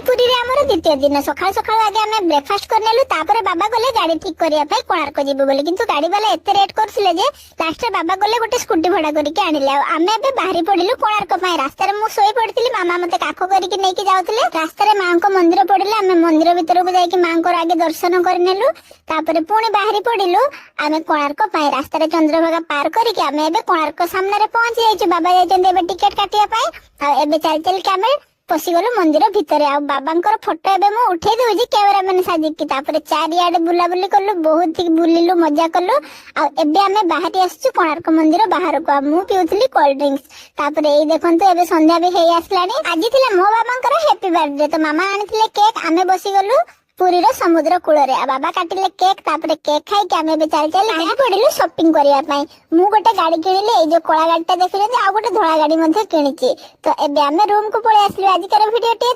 ପୁରୀରେ ଆମର ଦ୍ୱିତୀୟ ଦିନ ସକାଳୁ ସକାଳୁ ଆଗେ ଆମେ ବ୍ରେକଫାଷ୍ଟ କରିନେଲୁ, ତାପରେ ବାବା ଗଲେ ଗାଡି ଠିକ କରିବା ପାଇଁ କୋଣାର୍କ ଯିବୁ ବୋଲି। କିନ୍ତୁ ଗାଡି ବାଲା ଏତେ ରେଟ୍ କରୁଥିଲେ ଯେ ଲାଷ୍ଟରେ ବାବା ଗଲେ ଗୋଟେ ସ୍କୁଟି ଭଡା କରିକି ଆଣିଲେ। ଆଉ ଆମେ ଏବେ ବାହାରି ପଡିଲୁ କୋଣାର୍କ ପାଇଁ। ରାସ୍ତାରେ ମୁଁ ଶୋଇ ପଡିଥିଲି, ମାମା ମତେ କାଖ କରିକି ନେଇକି ଯାଉଥିଲେ। ରାସ୍ତାରେ ମାଙ୍କ ମନ୍ଦିର ପଡିଲା, ଆମେ ମନ୍ଦିର ଭିତରକୁ ଯାଇକି ମାଙ୍କର ଆଗେ ଦର୍ଶନ କରିନେଲୁ, ତାପରେ ପୁଣି ବାହାରି ପଡିଲୁ ଆମେ କୋଣାର୍କ ପାଇଁ। ରାସ୍ତାରେ ଚନ୍ଦ୍ରଭାଗା ପାର କରିକି ଆମେ ଏବେ କୋଣାର୍କ ସାମ୍ନାରେ ପହଞ୍ଚି ଯାଇଛୁ। ବାବା ଯାଇଛନ୍ତି ଏବେ ଟିକେଟ କାଟିବା ପାଇଁ। ଆଉ ଏବେ ଚାଲି ଚାଲିକି ଆମେ ପଶିଗଲୁ ମନ୍ଦିର ଭିତରେ। ଆଉ ବାବାଙ୍କର ଫଟୋ ଏବେ ମୁଁ ଉଠେଇ ଦଉଛି କ୍ୟାମେରା ମାନେ ସାଜିକି। ତାପରେ ଚାରିଆଡେ ବୁଲାବୁଲି କଲୁ, ବହୁତ ବୁଲିଲୁ, ମଜା କଲୁ। ଆଉ ଏବେ ଆମେ ବାହାରି ଆସିଛୁ କୋଣାର୍କ ମନ୍ଦିର ବାହାରକୁ। ଆଉ ମୁଁ ପିଉଥିଲି କୋଲ୍ଡ ଡ୍ରିଙ୍କ୍ସ। ତାପରେ ଏଇ ଦେଖନ୍ତୁ ଏବେ ସନ୍ଧ୍ୟା ବି ହେଇ ଆସିଲାଣି। ଆଜି ଥିଲା ମୋ ବାବାଙ୍କର ହ୍ୟାପି ବାର୍ଥଡେ, ତ ମାମା ଆଣିଥିଲେ କେକ୍। ଆମେ ବସିଗଲୁ ପୁରୀର ସମୁଦ୍ର କୂଳରେ। ଆଉ ବାବା କାଟିଲେ କେକ୍, ତାପରେ କେକ୍ ଖାଇକି ଆମେ ଏବେ ଚାଲି ଚାଲି ବାହାରି ପଡିଲୁ ସପିଂ କରିବା ପାଇଁ। ମୁଁ ଗୋଟେ ଗାଡି କିଣିଲି, ଏଇ ଯୋଉ କଳା ଗାଡିଟା ଦେଖୁଛନ୍ତି, ଆଉ ଗୋଟେ ଧଳା ଗାଡି ମଧ୍ୟ କିଣିଛି। ତ ଏବେ ଆମେ ରୁମ କୁ ପଳେଇ ଆସିଲୁ। ଆଜିକାର ଭିଡିଓଟି